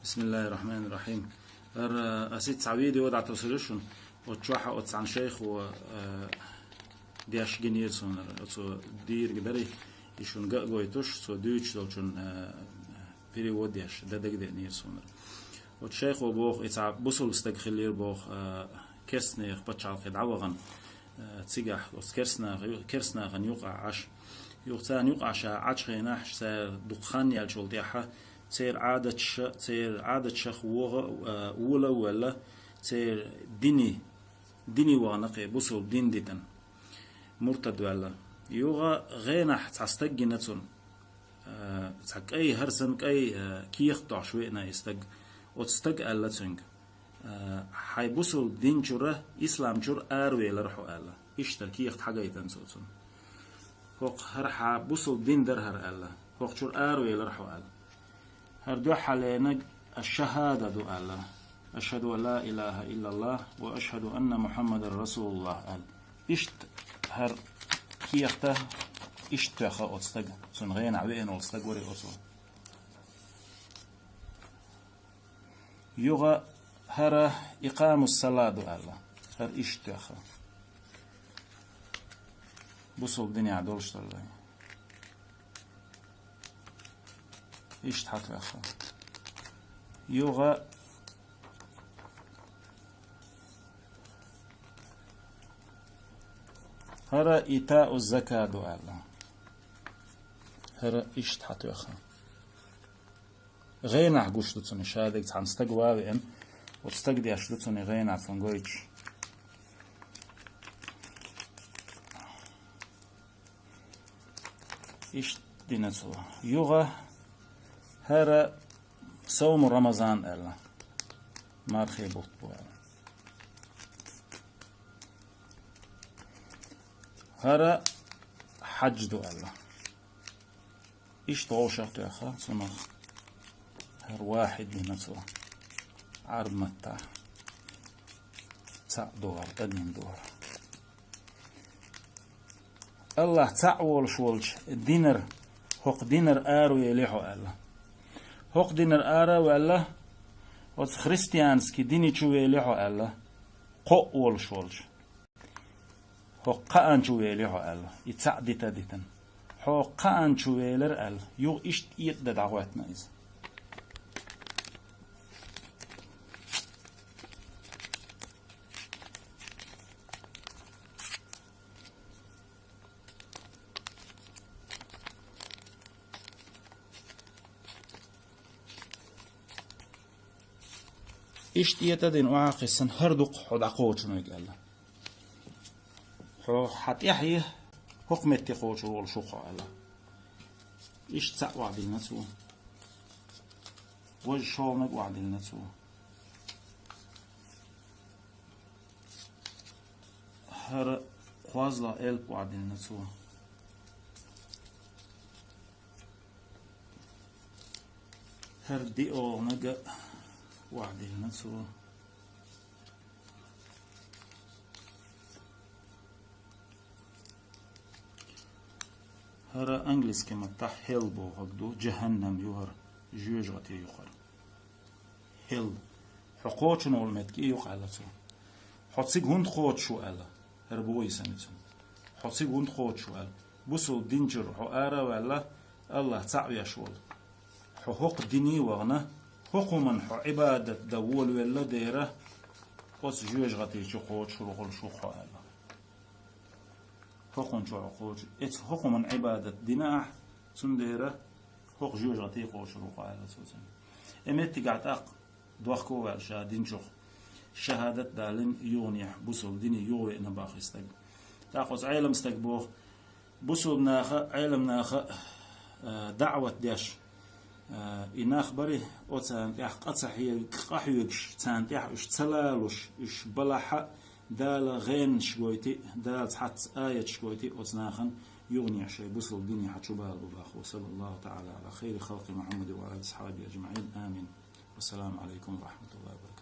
بسم الله الرحمن الرحيم. أسيت سعيد ودع توصلشون وتشوحة وتسعن شيخ و دياش جنير سون أتو دير جبري يشون جا جويتوش سو دوتش دولشون بيري ودياش ده دق نير سون وتشيخ وبوخ يتع بوصل استقخلير بوخ كرسني خبتشال خد عوغن تسيجح كرسنا غن يوقع عش يوقتان يوقع شا عش خيناح سا دخان يالشول ديحة تير عادة شخ ولا تير ديني وانقي بوصل دين ديتن مرتد ولا يوغا غينح تستجي نتون تك أي هرسن أي كيخ تعشوينا يستج وتستج ألا تنج حي بوصل دين جرة إسلام جر أروي لرحو ألا إشتر كيخ حاجة يتنسوتون فوق هرح بوصل دين درهر ألا فوق جر أروي لرحو ألا هردو حالينك الشهادة دو ألا أشهد أن لا إله إلا الله وأشهد أن محمد رسول الله أل إشت هر كيخته إشت خا أتستج سنغين عبين أتستج وري أصو يغا هر إقام الصلاة دو ألا هر إشت خا بوصل الدنيا عدولش ترلاي إيش تحط يا أخي يوغا هرا إيتاء الزكاة دو الله هرا إيش تحط يا أخي غينا عقوش لتسوني شادك تعم استقوى بإن وتستقدي عش لتسوني غينا عفن قويتش إيش دينتو يوغا هرا صوم رمضان ألا مارخي بوت بوال هرا حج دو ألا إيش طوشة يا أخا سمخ هر واحد لنفسه عرض متاع تاع دور تدين دور الله تعول شولش دينر هق دينر آرو يليحو ألا هق دينر آرو ألا وز خريستيانسكي ديني چو يليحو ألا قول شولش هق قان چو يليحو ألا يتسع ديتا ديتن هق قان چو يلر ألا يو إشت إيت دا دعواتنا إذا إشتيت دين وعاقسن هردق حدقوش نيجال حو حت يحيى حكمة تقوش والشقة على إيش تسع وعد النسو وج شومك وعد النسو هر خوازلا إلب وعد النسو هر ديو نجا وعد النسو هرا انجلس كما تح هيل بو هكدو جهنم يوهر جوج غتي يخر هيل حقوق نول متكي يقال سو حصيق هند خوت شو الا هر بوي سنتو حصيق هند خوت شو ال بوسو دينجر حو ارا ولا الله تعوي شول حقوق ديني وغنا حكما حو عبادة دول ولا ديره قص جوج غتي شو خوت شو رغل شو خالا حكم شو عقوج ات حكما عبادة ديناح سنديره حق جوج غتي خوت شو خالا سوسن امتي قاعد اق دوخكو والشا دينجو شهادة دالن يونيح بوسل ديني يوي انا باخستق تاخذ علم استقبوخ بوسل ناخ علم ناخ دعوة داش إناخ بري أوتان يح قطع هي قحيوش تان يح إش تلالوش إش بلح دال غين شويتي دال تحت آية شويتي أوتناخن يغني شيء بوصل الدنيا حتشوبها الباخ وصلى الله تعالى على خير خلق محمد وعلى أصحابه أجمعين آمين والسلام عليكم ورحمة الله وبركاته.